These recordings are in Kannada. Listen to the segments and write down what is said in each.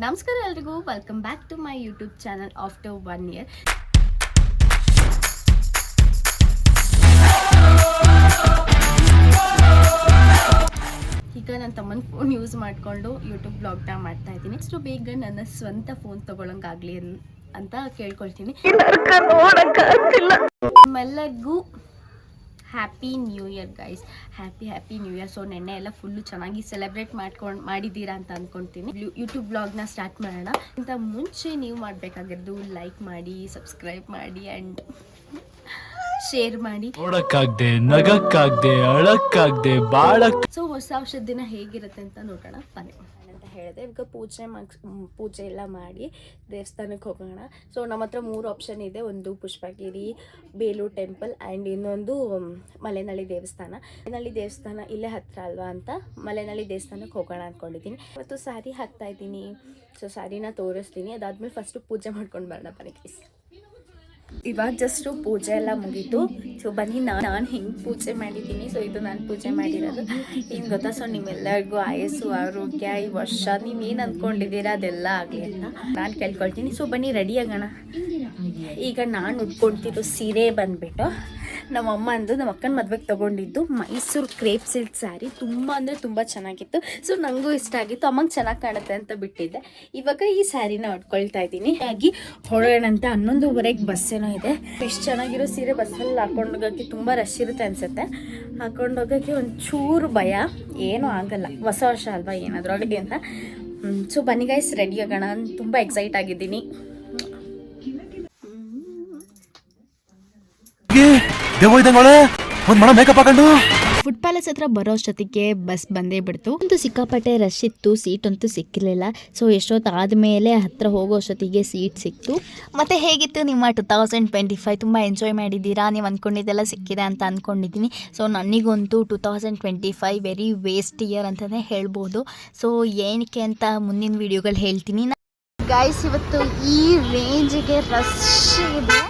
ನಮಸ್ಕಾರ ಎಲ್ರಿಗೂ, welcome back to my YouTube channel after 1 year. ಈಗ ನನ್ನ ತಮ್ಮನ ಫೋನ್ ಯೂಸ್ ಮಾಡಿಕೊಂಡು ಯೂಟ್ಯೂಬ್ ಬ್ಲಾಗ್ನ ಮಾಡ್ತಾ ಇದ್ದೀನಿ. ಅಷ್ಟು ಬೇಗ ನನ್ನ ಸ್ವಂತ ಫೋನ್ ತಗೊಳಂಗಾಗ್ಲಿ ಅಂತ ಕೇಳ್ಕೊಳ್ತೀನಿ. ನಿಮ್ಮೆಲ್ಲರಿಗೂ happy new year guys, happy new year. So ನೆನ್ನೆ ಎಲ್ಲ ಫುಲ್ಲು ಚೆನ್ನಾಗಿ ಸೆಲೆಬ್ರೇಟ್ ಮಾಡಿದ್ದೀರಾ ಅಂತ ಅಂದ್ಕೊಳ್ತೀನಿ. ಯೂಟ್ಯೂಬ್ ಬ್ಲಾಗ್ನ ಸ್ಟಾರ್ಟ್ ಮಾಡೋಣ. ಅಂತ ಮುಂಚೆ ನೀವು ಮಾಡಬೇಕಾಗಿರೋದು ಲೈಕ್ ಮಾಡಿ, ಸಬ್ಸ್ಕ್ರೈಬ್ ಮಾಡಿ ಆ್ಯಂಡ್ ಶೇರ್ ಮಾಡಿ. ನೋಡಕ್ಕಾಗ್ದೆ, ನಗಕ್ಕಾಗ್ದೆ, ಅಳಕ್ಕಾಗ್ದೆ, ಬಾಳಕ್. ಸೊ ಹೊಸ ವರ್ಷದ ದಿನ ಹೇಗಿರುತ್ತೆ ಅಂತ ನೋಡೋಣ ಬನ್ನಿ ಅಂತ ಹೇಳಿದೆ. ಈಗ ಪೂಜೆ ಎಲ್ಲ ಮಾಡಿ ದೇವಸ್ಥಾನಕ್ಕೆ ಹೋಗೋಣ. ಸೊ ನಮ್ಮ ಹತ್ರ 3 ಆಪ್ಷನ್ ಇದೆ. ಒಂದು ಪುಷ್ಪಗಿರಿ, ಬೇಲೂರು ಟೆಂಪಲ್ ಆ್ಯಂಡ್ ಇನ್ನೊಂದು ಮಲೆನಳ್ಳಿ ದೇವಸ್ಥಾನ. ಮಲೆನಳ್ಳಿ ದೇವಸ್ಥಾನ ಇಲ್ಲೇ ಹತ್ತಿರ ಅಲ್ವಾ ಅಂತ ಮಲೆನಳ್ಳಿ ದೇವಸ್ಥಾನಕ್ಕೆ ಹೋಗೋಣ ಅಂದ್ಕೊಂಡಿದ್ದೀನಿ. ಇವತ್ತು ಸ್ಯಾರಿ ಹಾಕ್ತಾ ಇದ್ದೀನಿ. ಸೊ ಸ್ಯಾರಿನ ತೋರಿಸ್ತೀನಿ. ಅದಾದ್ಮೇಲೆ ಫಸ್ಟು ಪೂಜೆ ಮಾಡ್ಕೊಂಡು ಬರೋಣ ಬನ್ನಿ ಪ್ಲೀಸ್. ಇವಾಗ ಜಸ್ಟು ಪೂಜೆ ಎಲ್ಲ ಮುಗೀತು. ಸೊ ಬನ್ನಿ ನಾನು ಹೆಂಗೆ ಪೂಜೆ ಮಾಡಿದ್ದೀನಿ. ಸೊ ಇದು ನಾನು ಪೂಜೆ ಮಾಡಿರೋದು ಏನು ಗೊತ್ತಾ. ಸೊ ನಿಮ್ಮೆಲ್ಲರಿಗೂ ಆಯಸ್ಸು ಆರೋಗ್ಯ ಈ ವರ್ಷ ನೀವೇನು ಅಂದ್ಕೊಂಡಿದ್ದೀರಾ ಅದೆಲ್ಲ ಆಗಲಿ ಅಂತ ನಾನು ಕೇಳ್ಕೊಳ್ತೀನಿ. ಸೊ ಬನ್ನಿ ರೆಡಿ ಆಗೋಣ. ಈಗ ನಾನು ಉಟ್ಕೊಳ್ತಿರೋ ಸೀರೆ ಬಂದುಬಿಟ್ಟು ನಮ್ಮ ಅಕ್ಕನ ಮದುವೆಗೆ ತೊಗೊಂಡಿದ್ದು ಮೈಸೂರು ಕ್ರೇಪ್ ಸಿಲ್ಕ್ ಸ್ಯಾರಿ. ತುಂಬ ಅಂದರೆ ತುಂಬ ಚೆನ್ನಾಗಿತ್ತು. ಸೊ ನನಗೂ ಇಷ್ಟ ಆಗಿತ್ತು. ಅಮ್ಮಂಗೆ ಚೆನ್ನಾಗಿ ಕಾಣುತ್ತೆ ಅಂತ ಬಿಟ್ಟಿದ್ದೆ. ಇವಾಗ ಈ ಸ್ಯಾರಿನ ಉಟ್ಕೊಳ್ತಾ ಇದ್ದೀನಿ. ಹಾಗೆ ಹೊರಡೋಣ ಅಂತ 11:30 ಬಸ್ಸೇನೋ ಇದೆ. ಎಷ್ಟು ಚೆನ್ನಾಗಿರೋ ಸೀರೆ ಬಸ್ಸಲ್ಲಿ ಹಾಕೊಂಡೋಗೋಕ್ಕೆ ತುಂಬ ರಶ್ ಇರುತ್ತೆ ಅನಿಸುತ್ತೆ. ಹಾಕೊಂಡೋಗೋಕ್ಕೆ ಒಂಚೂರು ಭಯ. ಏನೂ ಆಗಲ್ಲ, ಹೊಸ ವರ್ಷ ಅಲ್ವಾ, ಏನಾದರೂ ಆಗಲಿ ಅಂತ. ಸೊ ಬನ್ನಿ ಗೈಸ್ ರೆಡಿ ಆಗೋಣ. ನಾನು ತುಂಬ ಎಕ್ಸೈಟ್ ಆಗಿದ್ದೀನಿ. ಫುಡ್ ಪ್ಯಾಲೇಸ್ ಹತ್ರ ಬರೋ ಅಷ್ಟೊತ್ತಿಗೆ ಬಸ್ ಬಂದೇ ಬಿಡ್ತು. ಅಂತೂ ಸಿಕ್ಕಾಪಟ್ಟೆ ರಶ್ ಇತ್ತು. ಸೀಟ್ ಅಂತೂ ಸಿಕ್ಕಿರಲಿಲ್ಲ. ಸೊ ಎಷ್ಟೊತ್ತಾದಮೇಲೆ ಹತ್ರ ಹೋಗೋ ಅಷ್ಟೊತ್ತಿಗೆ ಸೀಟ್ ಸಿಕ್ತು. ಮತ್ತೆ ಹೇಗಿತ್ತು ನಿಮ್ಮ 2025? ತುಂಬ ಎಂಜಾಯ್ ಮಾಡಿದ್ದೀರಾ? ನೀವು ಅಂದ್ಕೊಂಡಿದ್ದೆಲ್ಲ ಸಿಕ್ಕಿದೆ ಅಂತ ಅಂದ್ಕೊಂಡಿದ್ದೀನಿ. ಸೊ ನನಗಂತೂ 2025 ವೆರಿ ವೇಸ್ಟ್ ಇಯರ್ ಅಂತಲೇ ಹೇಳ್ಬೋದು. ಸೊ ಏನಕ್ಕೆ ಅಂತ ಮುಂದಿನ ವೀಡಿಯೋಗಳು ಹೇಳ್ತೀನಿ. ಗೈಸ್ ಇವತ್ತು ಈ ರೇಂಜಿಗೆ ರಶ್ ಇದೆ.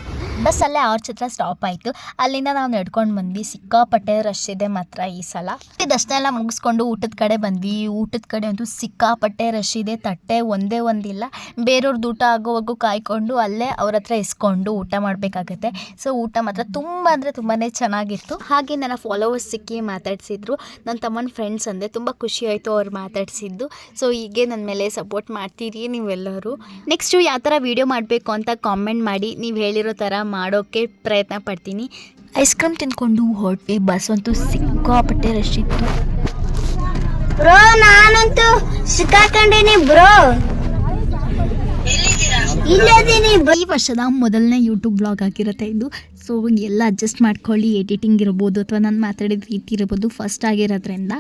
ಬಸ್ಸಲ್ಲೇ ಆರ್ಚ್ ಹತ್ರ ಸ್ಟಾಪ್ ಆಯಿತು. ಅಲ್ಲಿಂದ ನಾವು ನಡ್ಕೊಂಡು ಬಂದ್ವಿ. ಸಿಕ್ಕಾಪಟ್ಟೆ ರಶ್ ಇದೆ ಮಾತ್ರ ಈ ಸಲ. ದರ್ಶನ ಎಲ್ಲ ಮುಗಿಸ್ಕೊಂಡು ಊಟದ ಕಡೆ ಬಂದ್ವಿ. ಊಟದ ಕಡೆ ಅಂತೂ ಸಿಕ್ಕಾಪಟ್ಟೆ ರಶ್ ಇದೆ. ತಟ್ಟೆ ಒಂದೇ ಒಂದಿಲ್ಲ. ಬೇರೆಯವ್ರದ್ದು ಊಟ ಆಗೋವರೆಗೂ ಕಾಯ್ಕೊಂಡು ಅಲ್ಲೇ ಅವ್ರ ಹತ್ರ ಇಸ್ಕೊಂಡು ಊಟ ಮಾಡಬೇಕಾಗತ್ತೆ. ಸೊ ಊಟ ಮಾತ್ರ ತುಂಬ ಅಂದರೆ ತುಂಬಾ ಚೆನ್ನಾಗಿತ್ತು. ಹಾಗೆ ನನ್ನ ಫಾಲೋವರ್ಸ್ ಸಿಕ್ಕಿ ಮಾತಾಡಿಸಿದ್ರು. ನನ್ನ ತಮ್ಮನ ಫ್ರೆಂಡ್ಸ್ ಅಂದೆ, ತುಂಬ ಖುಷಿ ಆಯಿತು ಅವ್ರು ಮಾತಾಡಿಸಿದ್ದು. ಸೊ ಹೀಗೆ ನನ್ನ ಮೇಲೆ ಸಪೋರ್ಟ್ ಮಾಡ್ತೀರಿ ನೀವೆಲ್ಲರೂ. ನೆಕ್ಸ್ಟು ಯಾವ ಥರ ವೀಡಿಯೋ ಮಾಡಬೇಕು ಅಂತ ಕಾಮೆಂಟ್ ಮಾಡಿ. ನೀವು ಹೇಳಿರೋ ಥರ ಮಾಡೋಕ್ಕೆ ಪ್ರಯತ್ನ ಪಡ್ತೀನಿ. ಐಸ್ ಕ್ರೀಮ್ ತಿನ್ಕೊಂಡು ಹೊರಟ್ವಿ. ಬಸ್ ಅಂತೂ ಸಿಕ್ಕಾಪಟ್ಟೆ ರಶ್ ಇತ್ತು. ಬ್ರೋ ನಾನಂತೂ ಸಿಕ್ಕಾಕೊಂಡಿನಿ ಬ್ರೋ. ಈ ವರ್ಷದ ಮೊದಲನೇ ಯೂಟ್ಯೂಬ್ ಬ್ಲಾಗ್ ಆಗಿರುತ್ತೆ ಇದು. ಸೊ ಎಲ್ಲ ಅಡ್ಜಸ್ಟ್ ಮಾಡ್ಕೊಳ್ಳಿ. ಎಡಿಟಿಂಗ್ ಇರ್ಬೋದು ಅಥವಾ ನಾನು ಮಾತಾಡಿದ ರೀತಿ ಇರ್ಬೋದು ಫಸ್ಟ್ ಆಗಿರೋದ್ರಿಂದ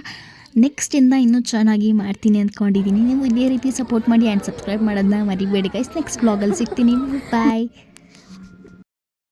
ನೆಕ್ಸ್ಟಿಂದ ಇನ್ನೂ ಚೆನ್ನಾಗಿ ಮಾಡ್ತೀನಿ ಅಂದ್ಕೊಂಡಿದ್ದೀನಿ. ನೀವು ಇದೇ ರೀತಿ ಸಪೋರ್ಟ್ ಮಾಡಿ ಆ್ಯಂಡ್ ಸಬ್ಸ್ಕ್ರೈಬ್ ಮಾಡೋದನ್ನ ಮರಿಬೇಡಿ ಗೈಸ್. ನೆಕ್ಸ್ಟ್ ಬ್ಲಾಗಲ್ಲಿ ಸಿಗ್ತೀನಿ. ಬಾಯ್.